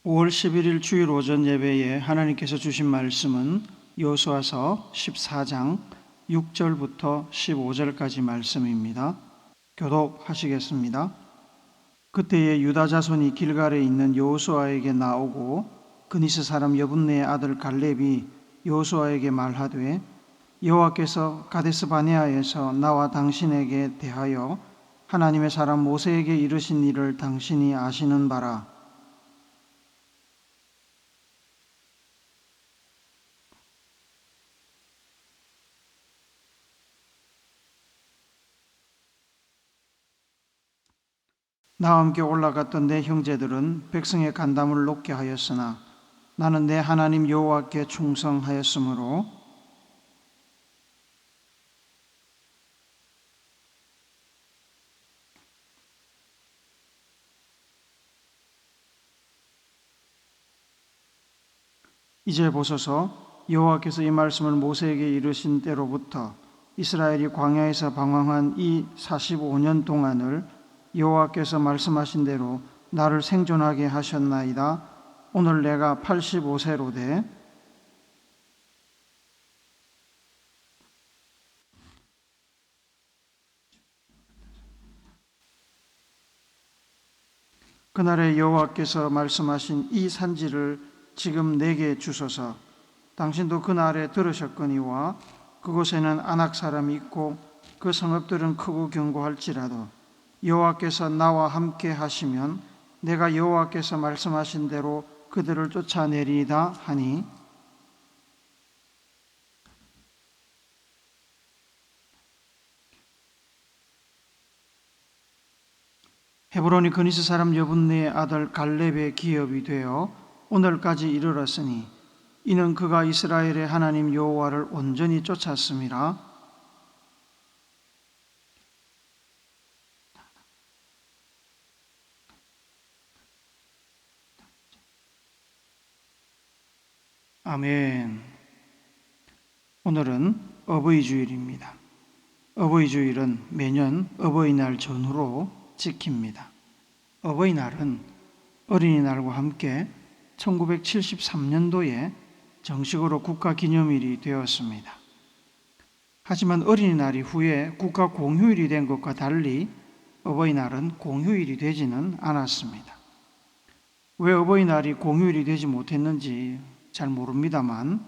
5월 11일 주일 오전 예배에 하나님께서 주신 말씀은 여호수아서 14장 6절부터 15절까지 말씀입니다. 교독하시겠습니다. 그때에 유다 자손이 길갈에 있는 여호수아에게 나오고 그니스 사람 여분네의 아들 갈렙이 여호수아에게 말하되 여호와께서 가데스 바네아에서 나와 당신에게 대하여 하나님의 사람 모세에게 이르신 일을 당신이 아시는 바라. 나와 함께 올라갔던 내 형제들은 백성의 간담을 높게 하였으나 나는 내 하나님 여호와께 충성하였으므로 이제 보소서, 여호와께서 이 말씀을 모세에게 이르신 때로부터 이스라엘이 광야에서 방황한 이 45년 동안을 여호와께서 말씀하신 대로 나를 생존하게 하셨나이다. 오늘 내가 85세로 돼 그날에 여호와께서 말씀하신 이 산지를 지금 내게 주소서. 당신도 그날에 들으셨거니와 그곳에는 아낙 사람이 있고 그 성읍들은 크고 견고할지라도 여호와께서 나와 함께 하시면 내가 여호와께서 말씀하신 대로 그들을 쫓아내리이다 하니 헤브론이 그니스 사람 여분네의 아들 갈렙의 기업이 되어 오늘까지 이르렀으니 이는 그가 이스라엘의 하나님 여호와를 온전히 쫓았음이라. 아멘. 오늘은 어버이 주일입니다. 어버이 주일은 매년 어버이날 전후로 지킵니다. 어버이날은 어린이날과 함께 1973년도에 정식으로 국가기념일이 되었습니다. 하지만 어린이날이 후에 국가 공휴일이 된 것과 달리 어버이날은 공휴일이 되지는 않았습니다. 왜 어버이날이 공휴일이 되지 못했는지 잘 모릅니다만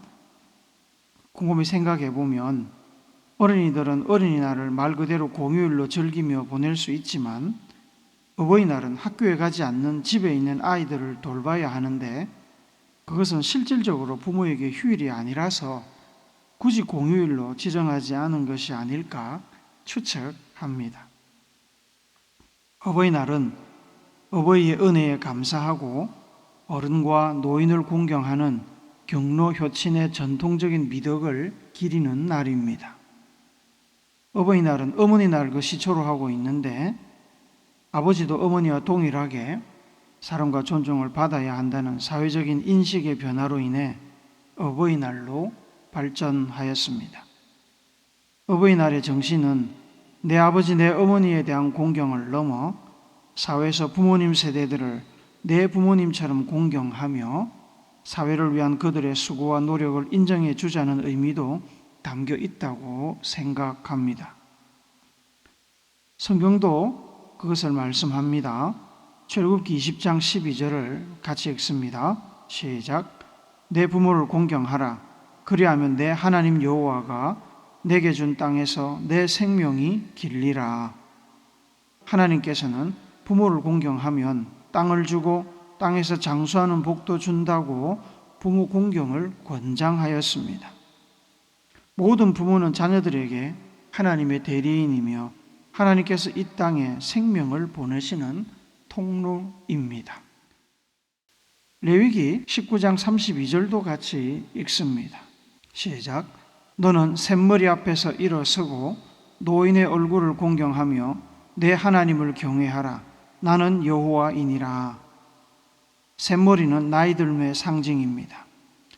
곰곰이 생각해 보면 어린이들은 어린이날을 말 그대로 공휴일로 즐기며 보낼 수 있지만 어버이날은 학교에 가지 않는 집에 있는 아이들을 돌봐야 하는데 그것은 실질적으로 부모에게 휴일이 아니라서 굳이 공휴일로 지정하지 않은 것이 아닐까 추측합니다. 어버이날은 어버이의 은혜에 감사하고 어른과 노인을 공경하는 경로 효친의 전통적인 미덕을 기리는 날입니다. 어버이날은 어머니날 그 시초로 하고 있는데 아버지도 어머니와 동일하게 사랑과 존중을 받아야 한다는 사회적인 인식의 변화로 인해 어버이날로 발전하였습니다. 어버이날의 정신은 내 아버지 내 어머니에 대한 공경을 넘어 사회에서 부모님 세대들을 내 부모님처럼 공경하며 사회를 위한 그들의 수고와 노력을 인정해 주자는 의미도 담겨 있다고 생각합니다. 성경도 그것을 말씀합니다. 출애굽기 20장 12절을 같이 읽습니다. 시작. 내 부모를 공경하라. 그리하면 내 하나님 여호와가 내게 준 땅에서 내 생명이 길리라. 하나님께서는 부모를 공경하면 땅을 주고 땅에서 장수하는 복도 준다고 부모 공경을 권장하였습니다. 모든 부모는 자녀들에게 하나님의 대리인이며 하나님께서 이 땅에 생명을 보내시는 통로입니다. 레위기 19장 32절도 같이 읽습니다. 시작. 너는 샘머리 앞에서 일어서고 노인의 얼굴을 공경하며 내 하나님을 경외하라. 나는 여호와이니라. 샘머리는 나이듦의 상징입니다.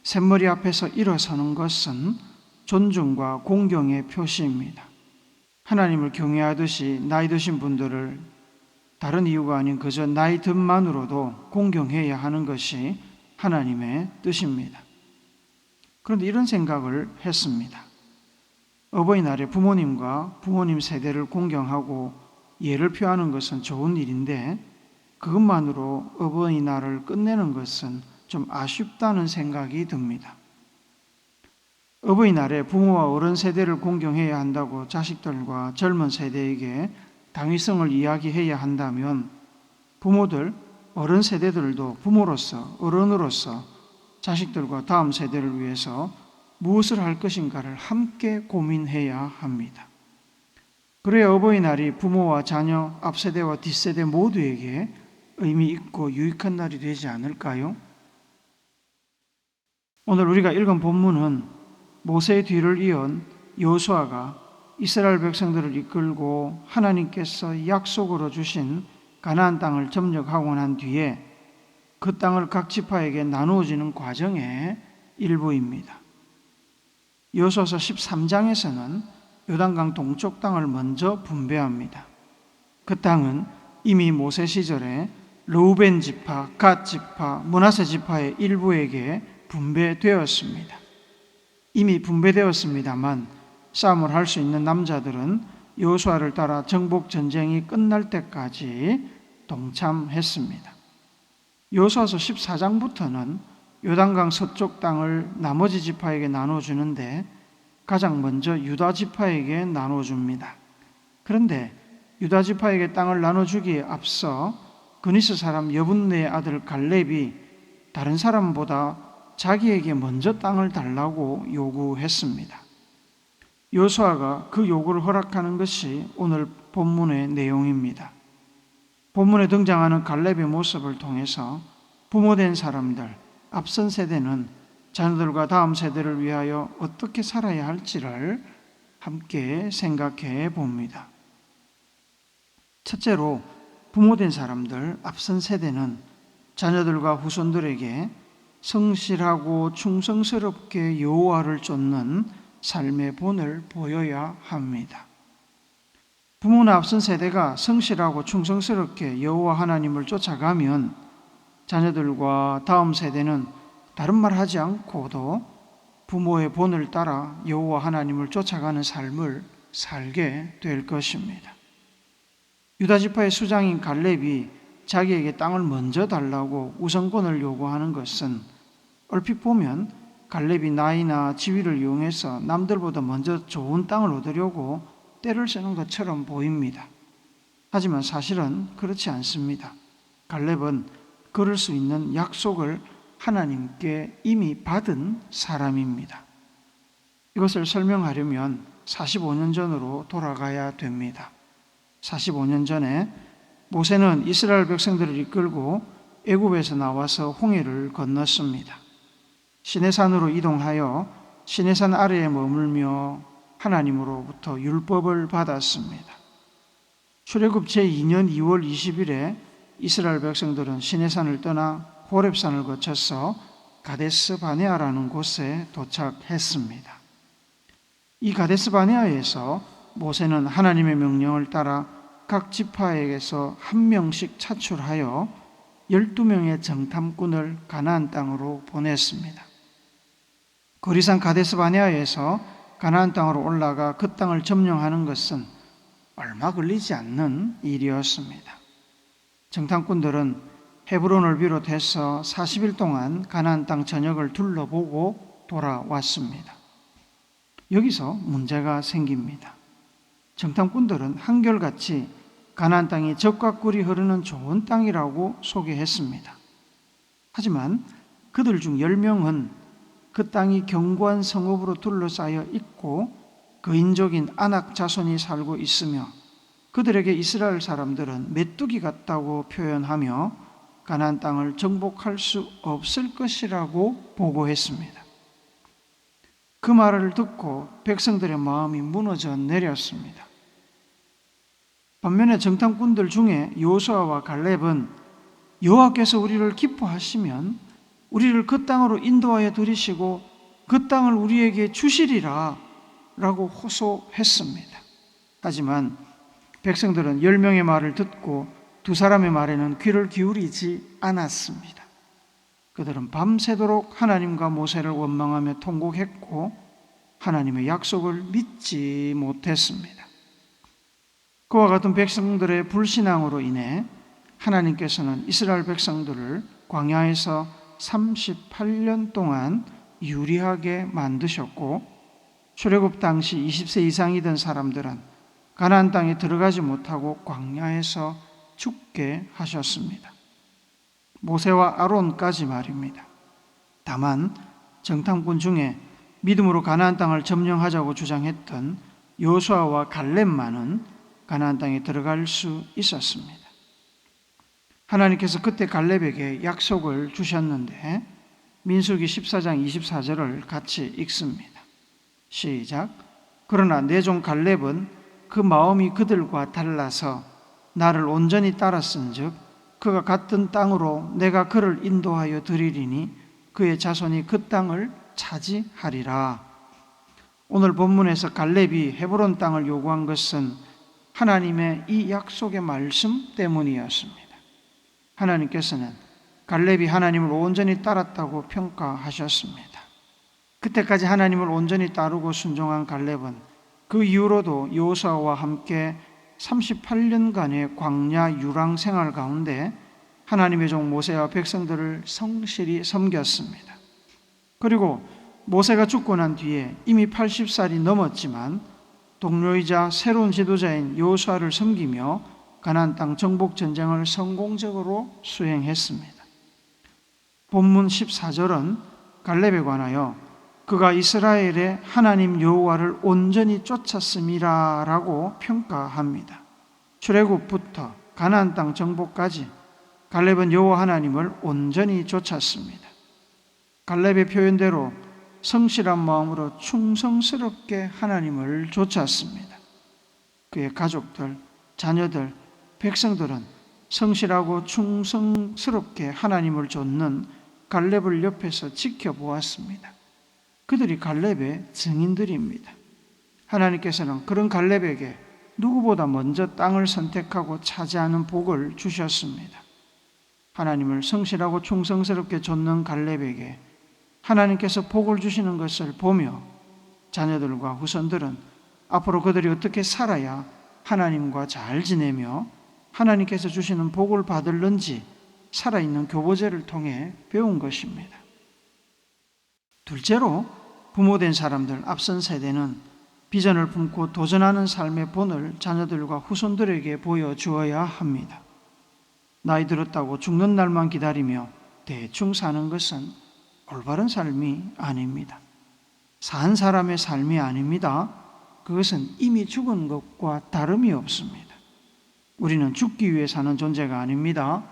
샘머리 앞에서 일어서는 것은 존중과 공경의 표시입니다. 하나님을 경외하듯이 나이 드신 분들을 다른 이유가 아닌 그저 나이 듦만으로도 공경해야 하는 것이 하나님의 뜻입니다. 그런데 이런 생각을 했습니다. 어버이날에 부모님과 부모님 세대를 공경하고 예를 표하는 것은 좋은 일인데 그것만으로 어버이날을 끝내는 것은 좀 아쉽다는 생각이 듭니다. 어버이날에 부모와 어른 세대를 공경해야 한다고 자식들과 젊은 세대에게 당위성을 이야기해야 한다면 부모들, 어른 세대들도 부모로서, 어른으로서 자식들과 다음 세대를 위해서 무엇을 할 것인가를 함께 고민해야 합니다. 그래야 어버이날이 부모와 자녀, 앞세대와 뒷세대 모두에게 의미 있고 유익한 날이 되지 않을까요? 오늘 우리가 읽은 본문은 모세의 뒤를 이은 여호수아가 이스라엘 백성들을 이끌고 하나님께서 약속으로 주신 가나안 땅을 점령하고 난 뒤에 그 땅을 각 지파에게 나누어지는 과정의 일부입니다. 여호수아서 13장에서는 요단강 동쪽 땅을 먼저 분배합니다. 그 땅은 이미 모세 시절에 르우벤 지파, 갓 지파, 므낫세 지파의 일부에게 분배되었습니다. 이미 분배되었습니다만 싸움을 할 수 있는 남자들은 여호수아를 따라 정복 전쟁이 끝날 때까지 동참했습니다. 여호수아서 14장부터는 요단강 서쪽 땅을 나머지 지파에게 나눠주는데 가장 먼저 유다 지파에게 나눠줍니다. 그런데 유다 지파에게 땅을 나눠주기에 앞서 그니스 사람 여분네의 아들 갈렙이 다른 사람보다 자기에게 먼저 땅을 달라고 요구했습니다. 여호수아가 그 요구를 허락하는 것이 오늘 본문의 내용입니다. 본문에 등장하는 갈렙의 모습을 통해서 부모된 사람들, 앞선 세대는 자녀들과 다음 세대를 위하여 어떻게 살아야 할지를 함께 생각해 봅니다. 첫째로 부모된 사람들, 앞선 세대는 자녀들과 후손들에게 성실하고 충성스럽게 여호와를 쫓는 삶의 본을 보여야 합니다. 부모나 앞선 세대가 성실하고 충성스럽게 여호와 하나님을 쫓아가면 자녀들과 다음 세대는 다른 말 하지 않고도 부모의 본을 따라 여호와 하나님을 쫓아가는 삶을 살게 될 것입니다. 유다 지파의 수장인 갈렙이 자기에게 땅을 먼저 달라고 우선권을 요구하는 것은 얼핏 보면 갈렙이 나이나 지위를 이용해서 남들보다 먼저 좋은 땅을 얻으려고 때를 쓰는 것처럼 보입니다. 하지만 사실은 그렇지 않습니다. 갈렙은 그럴 수 있는 약속을 하나님께 이미 받은 사람입니다. 이것을 설명하려면 45년 전으로 돌아가야 됩니다. 45년 전에 모세는 이스라엘 백성들을 이끌고 애굽에서 나와서 홍해를 건넜습니다. 시내산으로 이동하여 시내산 아래에 머물며 하나님으로부터 율법을 받았습니다. 출애굽 제2년 2월 20일에 이스라엘 백성들은 시내산을 떠나 호렙산을 거쳐서 가데스 바네아라는 곳에 도착했습니다. 이 가데스 바네아에서 모세는 하나님의 명령을 따라 각 지파에게서 한 명씩 차출하여 12명의 정탐꾼을 가나안 땅으로 보냈습니다. 거리산 가데스 바네아에서 가나안 땅으로 올라가 그 땅을 점령하는 것은 얼마 걸리지 않는 일이었습니다. 정탐꾼들은 헤브론을 비롯해서 40일 동안 가나안 땅 전역을 둘러보고 돌아왔습니다. 여기서 문제가 생깁니다. 정탐꾼들은 한결같이 가나안 땅이 젖과 꿀이 흐르는 좋은 땅이라고 소개했습니다. 하지만 그들 중 10명은 그 땅이 견고한 성읍으로 둘러싸여 있고 거인족인 아낙 자손이 살고 있으며 그들에게 이스라엘 사람들은 메뚜기 같다고 표현하며 가나안 땅을 정복할 수 없을 것이라고 보고했습니다. 그 말을 듣고 백성들의 마음이 무너져 내렸습니다. 반면에 정탐꾼들 중에 여호수아와 갈렙은 여호와께서 우리를 기뻐하시면 우리를 그 땅으로 인도하여 들이시고 그 땅을 우리에게 주시리라 라고 호소했습니다. 하지만 백성들은 10명의 말을 듣고 두 사람의 말에는 귀를 기울이지 않았습니다. 그들은 밤새도록 하나님과 모세를 원망하며 통곡했고 하나님의 약속을 믿지 못했습니다. 그와 같은 백성들의 불신앙으로 인해 하나님께서는 이스라엘 백성들을 광야에서 38년 동안 유리하게 만드셨고 출애굽 당시 20세 이상이 된 사람들은 가나안 땅에 들어가지 못하고 광야에서 죽게 하셨습니다. 모세와 아론까지 말입니다. 다만 정탐꾼 중에 믿음으로 가나안 땅을 점령하자고 주장했던 여호수아와 갈렙만은 가나안 땅에 들어갈 수 있었습니다. 하나님께서 그때 갈렙에게 약속을 주셨는데 민수기 14장 24절을 같이 읽습니다. 시작. 그러나 내 종 갈렙은 그 마음이 그들과 달라서 나를 온전히 따랐은즉 그가 갔던 땅으로 내가 그를 인도하여 드리리니 그의 자손이 그 땅을 차지하리라. 오늘 본문에서 갈렙이 헤브론 땅을 요구한 것은 하나님의 이 약속의 말씀 때문이었습니다. 하나님께서는 갈렙이 하나님을 온전히 따랐다고 평가하셨습니다. 그때까지 하나님을 온전히 따르고 순종한 갈렙은 그 이후로도 여호수아와 함께 38년간의 광야 유랑 생활 가운데 하나님의 종 모세와 백성들을 성실히 섬겼습니다. 그리고 모세가 죽고 난 뒤에 이미 80살이 넘었지만 동료이자 새로운 지도자인 여호수아를 섬기며 가나안 땅 정복 전쟁을 성공적으로 수행했습니다. 본문 14절은 갈렙에 관하여 그가 이스라엘의 하나님 여호와를 온전히 쫓았음이라라고 평가합니다. 출애굽부터 가나안 땅 정복까지 갈렙은 여호와 하나님을 온전히 쫓았습니다. 갈렙의 표현대로 성실한 마음으로 충성스럽게 하나님을 쫓았습니다. 그의 가족들, 자녀들, 백성들은 성실하고 충성스럽게 하나님을 좇는 갈렙을 옆에서 지켜보았습니다. 그들이 갈렙의 증인들입니다. 하나님께서는 그런 갈렙에게 누구보다 먼저 땅을 선택하고 차지하는 복을 주셨습니다. 하나님을 성실하고 충성스럽게 좇는 갈렙에게 하나님께서 복을 주시는 것을 보며 자녀들과 후손들은 앞으로 그들이 어떻게 살아야 하나님과 잘 지내며 하나님께서 주시는 복을 받을는지 살아있는 교보제를 통해 배운 것입니다. 둘째로 부모된 사람들, 앞선 세대는 비전을 품고 도전하는 삶의 본을 자녀들과 후손들에게 보여주어야 합니다. 나이 들었다고 죽는 날만 기다리며 대충 사는 것은 올바른 삶이 아닙니다. 산 사람의 삶이 아닙니다. 그것은 이미 죽은 것과 다름이 없습니다. 우리는 죽기 위해 사는 존재가 아닙니다.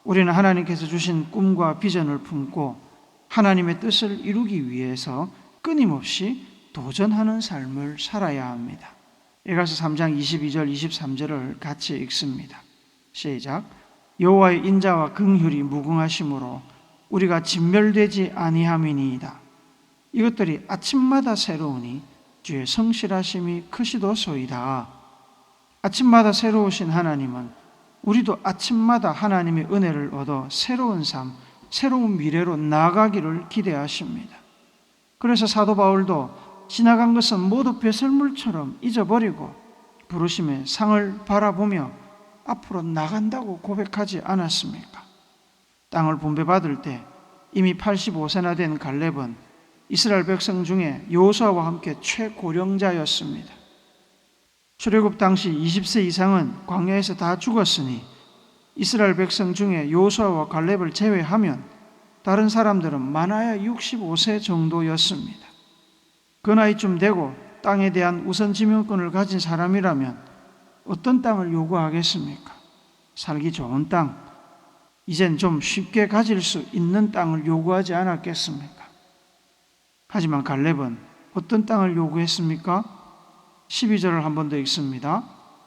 우리는 하나님께서 주신 꿈과 비전을 품고 하나님의 뜻을 이루기 위해서 끊임없이 도전하는 삶을 살아야 합니다. 에가서 3장 22절 23절을 같이 읽습니다. 시작. 여호와의 인자와 긍휼이 무궁하심으로 우리가 진멸되지 아니함이니이다. 이것들이 아침마다 새로우니 주의 성실하심이 크시도소이다. 아침마다 새로우신 하나님은 우리도 아침마다 하나님의 은혜를 얻어 새로운 삶, 새로운 미래로 나아가기를 기대하십니다. 그래서 사도 바울도 지나간 것은 모두 배설물처럼 잊어버리고 부르심의 상을 바라보며 앞으로 나간다고 고백하지 않았습니까? 땅을 분배받을 때 이미 85세나 된 갈렙은 이스라엘 백성 중에 여호수아와 함께 최고령자였습니다. 출애굽 당시 20세 이상은 광야에서 다 죽었으니 이스라엘 백성 중에 여호수아와 갈렙을 제외하면 다른 사람들은 많아야 65세 정도였습니다. 그 나이쯤 되고 땅에 대한 우선 지명권을 가진 사람이라면 어떤 땅을 요구하겠습니까? 살기 좋은 땅, 이젠 좀 쉽게 가질 수 있는 땅을 요구하지 않았겠습니까? 하지만 갈렙은 어떤 땅을 요구했습니까? 12절을 한 번 더 읽습니다.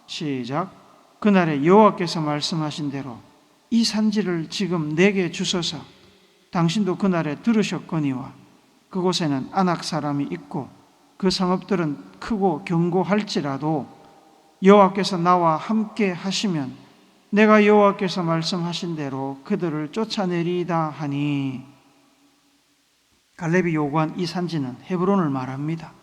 시작. 그날에 여호와께서 말씀하신 대로 이 산지를 지금 내게 주소서. 당신도 그날에 들으셨거니와 그곳에는 아낙 사람이 있고 그 성읍들은 크고 견고할지라도 여호와께서 나와 함께 하시면 내가 여호와께서 말씀하신 대로 그들을 쫓아내리이다 하니, 갈렙이 요구한 이 산지는 헤브론을 말합니다.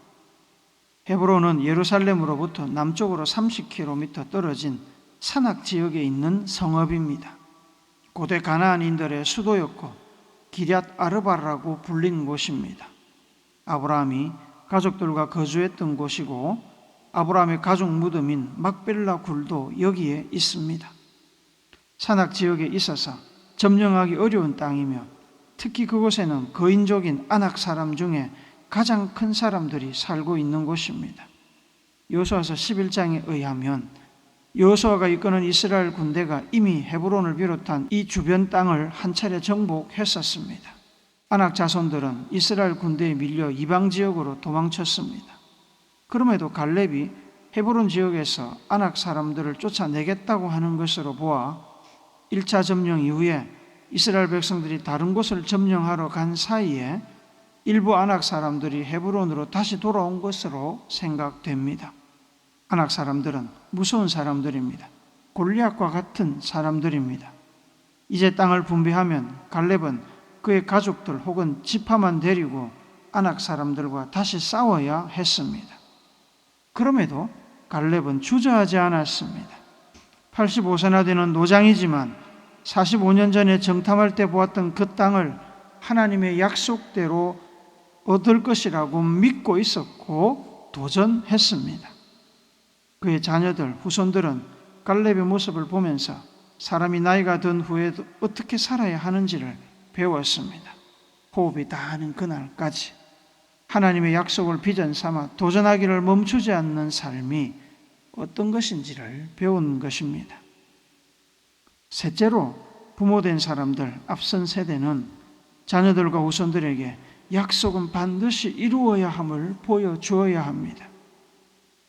헤브론은 예루살렘으로부터 남쪽으로 30km 떨어진 산악 지역에 있는 성읍입니다. 고대 가나안인들의 수도였고 기럇 아르바라고 불린 곳입니다. 아브라함이 가족들과 거주했던 곳이고 아브라함의 가족 무덤인 막벨라 굴도 여기에 있습니다. 산악 지역에 있어서 점령하기 어려운 땅이며 특히 그곳에는 거인족인 아낙 사람 중에 가장 큰 사람들이 살고 있는 곳입니다. 여호수아서 11장에 의하면 여호수아가 이끄는 이스라엘 군대가 이미 헤브론을 비롯한 이 주변 땅을 한 차례 정복했었습니다. 아낙 자손들은 이스라엘 군대에 밀려 이방 지역으로 도망쳤습니다. 그럼에도 갈렙이 헤브론 지역에서 아낙 사람들을 쫓아내겠다고 하는 것으로 보아 1차 점령 이후에 이스라엘 백성들이 다른 곳을 점령하러 간 사이에 일부 아낙 사람들이 헤브론으로 다시 돌아온 것으로 생각됩니다. 아낙 사람들은 무서운 사람들입니다. 골리앗과 같은 사람들입니다. 이제 땅을 분배하면 갈렙은 그의 가족들 혹은 지파만 데리고 아낙 사람들과 다시 싸워야 했습니다. 그럼에도 갈렙은 주저하지 않았습니다. 85세나 되는 노장이지만 45년 전에 정탐할 때 보았던 그 땅을 하나님의 약속대로 얻을 것이라고 믿고 있었고 도전했습니다. 그의 자녀들, 후손들은 갈렙의 모습을 보면서 사람이 나이가 든 후에도 어떻게 살아야 하는지를 배웠습니다. 호흡이 다하는 그날까지 하나님의 약속을 비전 삼아 도전하기를 멈추지 않는 삶이 어떤 것인지를 배운 것입니다. 셋째로, 부모된 사람들, 앞선 세대는 자녀들과 후손들에게 약속은 반드시 이루어야 함을 보여주어야 합니다.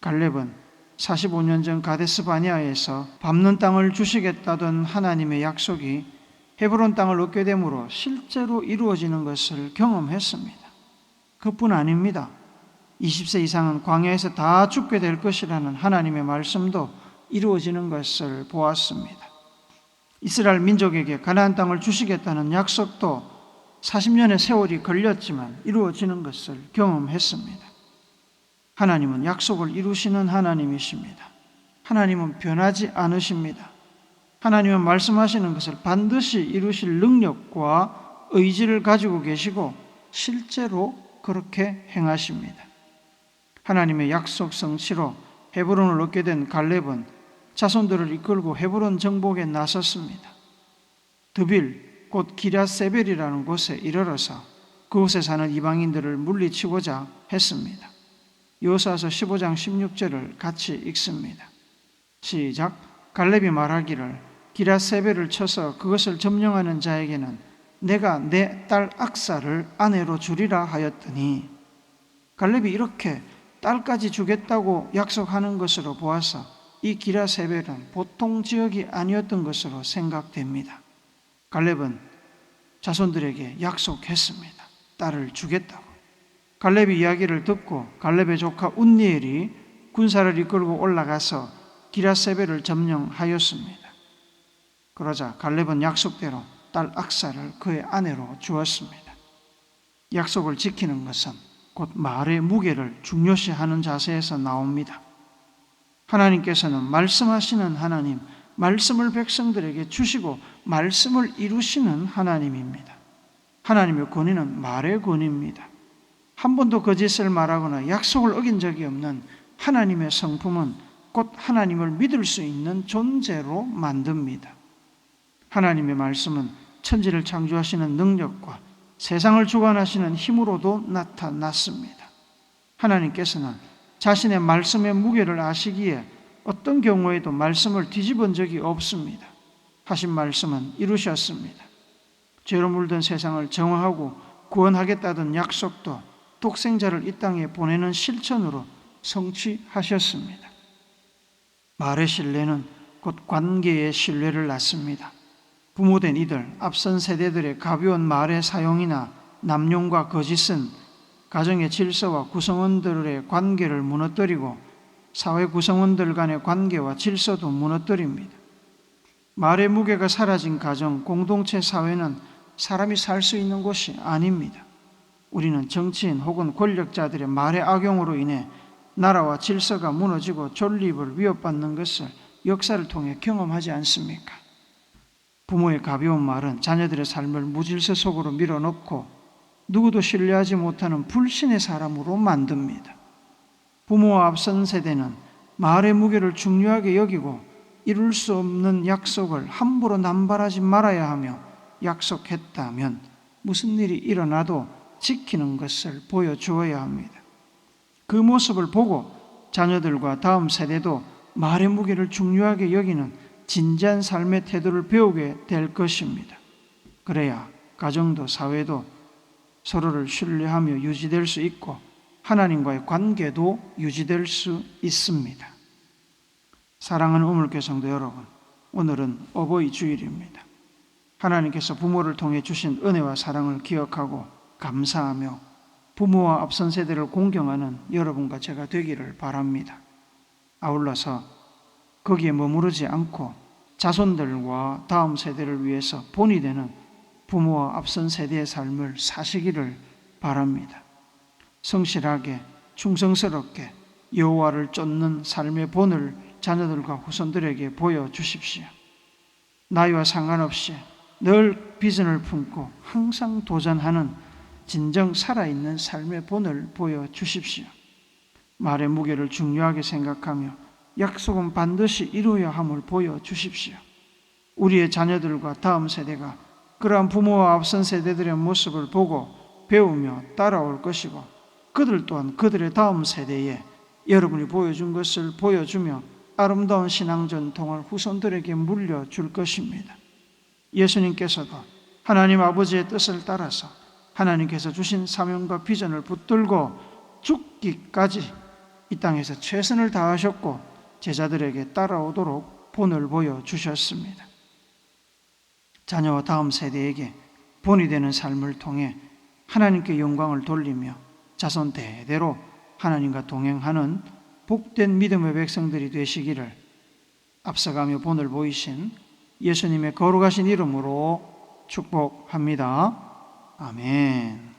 갈렙은 45년 전 가데스 바네아에서 밟는 땅을 주시겠다던 하나님의 약속이 헤브론 땅을 얻게 됨으로 실제로 이루어지는 것을 경험했습니다. 그뿐 아닙니다. 20세 이상은 광야에서 다 죽게 될 것이라는 하나님의 말씀도 이루어지는 것을 보았습니다. 이스라엘 민족에게 가나안 땅을 주시겠다는 약속도 40년의 세월이 걸렸지만 이루어지는 것을 경험했습니다. 하나님은 약속을 이루시는 하나님이십니다. 하나님은 변하지 않으십니다. 하나님은 말씀하시는 것을 반드시 이루실 능력과 의지를 가지고 계시고 실제로 그렇게 행하십니다. 하나님의 약속 성취로 헤브론을 얻게 된 갈렙은 자손들을 이끌고 헤브론 정복에 나섰습니다. 드빌, 곧 기럇세벨이라는 곳에 이르러서 그곳에 사는 이방인들을 물리치고자 했습니다. 여호수아서 15장 16절을 같이 읽습니다. 시작. 갈렙이 말하기를 기럇세벨을 쳐서 그것을 점령하는 자에게는 내가 내 딸 악사를 아내로 주리라 하였더니, 갈렙이 이렇게 딸까지 주겠다고 약속하는 것으로 보아서 이 기럇세벨은 보통 지역이 아니었던 것으로 생각됩니다. 갈렙은 자손들에게 약속했습니다. 딸을 주겠다고. 갈렙의 이야기를 듣고 갈렙의 조카 운니엘이 군사를 이끌고 올라가서 기럇세벨을 점령하였습니다. 그러자 갈렙은 약속대로 딸 악사를 그의 아내로 주었습니다. 약속을 지키는 것은 곧 말의 무게를 중요시하는 자세에서 나옵니다. 하나님께서는 말씀하시는 하나님, 말씀을 백성들에게 주시고 말씀을 이루시는 하나님입니다. 하나님의 권위는 말의 권위입니다. 한 번도 거짓을 말하거나 약속을 어긴 적이 없는 하나님의 성품은 곧 하나님을 믿을 수 있는 존재로 만듭니다. 하나님의 말씀은 천지를 창조하시는 능력과 세상을 주관하시는 힘으로도 나타났습니다. 하나님께서는 자신의 말씀의 무게를 아시기에 어떤 경우에도 말씀을 뒤집은 적이 없습니다. 하신 말씀은 이루셨습니다. 죄로 물든 세상을 정화하고 구원하겠다던 약속도 독생자를 이 땅에 보내는 실천으로 성취하셨습니다. 말의 신뢰는 곧 관계의 신뢰를 낳습니다. 부모된 이들, 앞선 세대들의 가벼운 말의 사용이나 남용과 거짓은 가정의 질서와 구성원들의 관계를 무너뜨리고 사회 구성원들 간의 관계와 질서도 무너뜨립니다. 말의 무게가 사라진 가정, 공동체, 사회는 사람이 살 수 있는 곳이 아닙니다. 우리는 정치인 혹은 권력자들의 말의 악용으로 인해 나라와 질서가 무너지고 존립을 위협받는 것을 역사를 통해 경험하지 않습니까? 부모의 가벼운 말은 자녀들의 삶을 무질서 속으로 밀어넣고 누구도 신뢰하지 못하는 불신의 사람으로 만듭니다. 부모와 앞선 세대는 말의 무게를 중요하게 여기고 이룰 수 없는 약속을 함부로 남발하지 말아야 하며 약속했다면 무슨 일이 일어나도 지키는 것을 보여주어야 합니다. 그 모습을 보고 자녀들과 다음 세대도 말의 무게를 중요하게 여기는 진지한 삶의 태도를 배우게 될 것입니다. 그래야 가정도 사회도 서로를 신뢰하며 유지될 수 있고 하나님과의 관계도 유지될 수 있습니다. 사랑하는 우물교 성도 여러분, 오늘은 어버이 주일입니다. 하나님께서 부모를 통해 주신 은혜와 사랑을 기억하고 감사하며 부모와 앞선 세대를 공경하는 여러분과 제가 되기를 바랍니다. 아울러서 거기에 머무르지 않고 자손들과 다음 세대를 위해서 본이 되는 부모와 앞선 세대의 삶을 사시기를 바랍니다. 성실하게 충성스럽게 여호와를 쫓는 삶의 본을 자녀들과 후손들에게 보여주십시오. 나이와 상관없이 늘 비전을 품고 항상 도전하는 진정 살아있는 삶의 본을 보여주십시오. 말의 무게를 중요하게 생각하며 약속은 반드시 이루어야 함을 보여주십시오. 우리의 자녀들과 다음 세대가 그러한 부모와 앞선 세대들의 모습을 보고 배우며 따라올 것이고 그들 또한 그들의 다음 세대에 여러분이 보여준 것을 보여주며 아름다운 신앙 전통을 후손들에게 물려줄 것입니다. 예수님께서도 하나님 아버지의 뜻을 따라서 하나님께서 주신 사명과 비전을 붙들고 죽기까지 이 땅에서 최선을 다하셨고 제자들에게 따라오도록 본을 보여주셨습니다. 자녀와 다음 세대에게 본이 되는 삶을 통해 하나님께 영광을 돌리며 자손 대대로 하나님과 동행하는 복된 믿음의 백성들이 되시기를 앞서가며 본을 보이신 예수님의 거룩하신 이름으로 축복합니다. 아멘.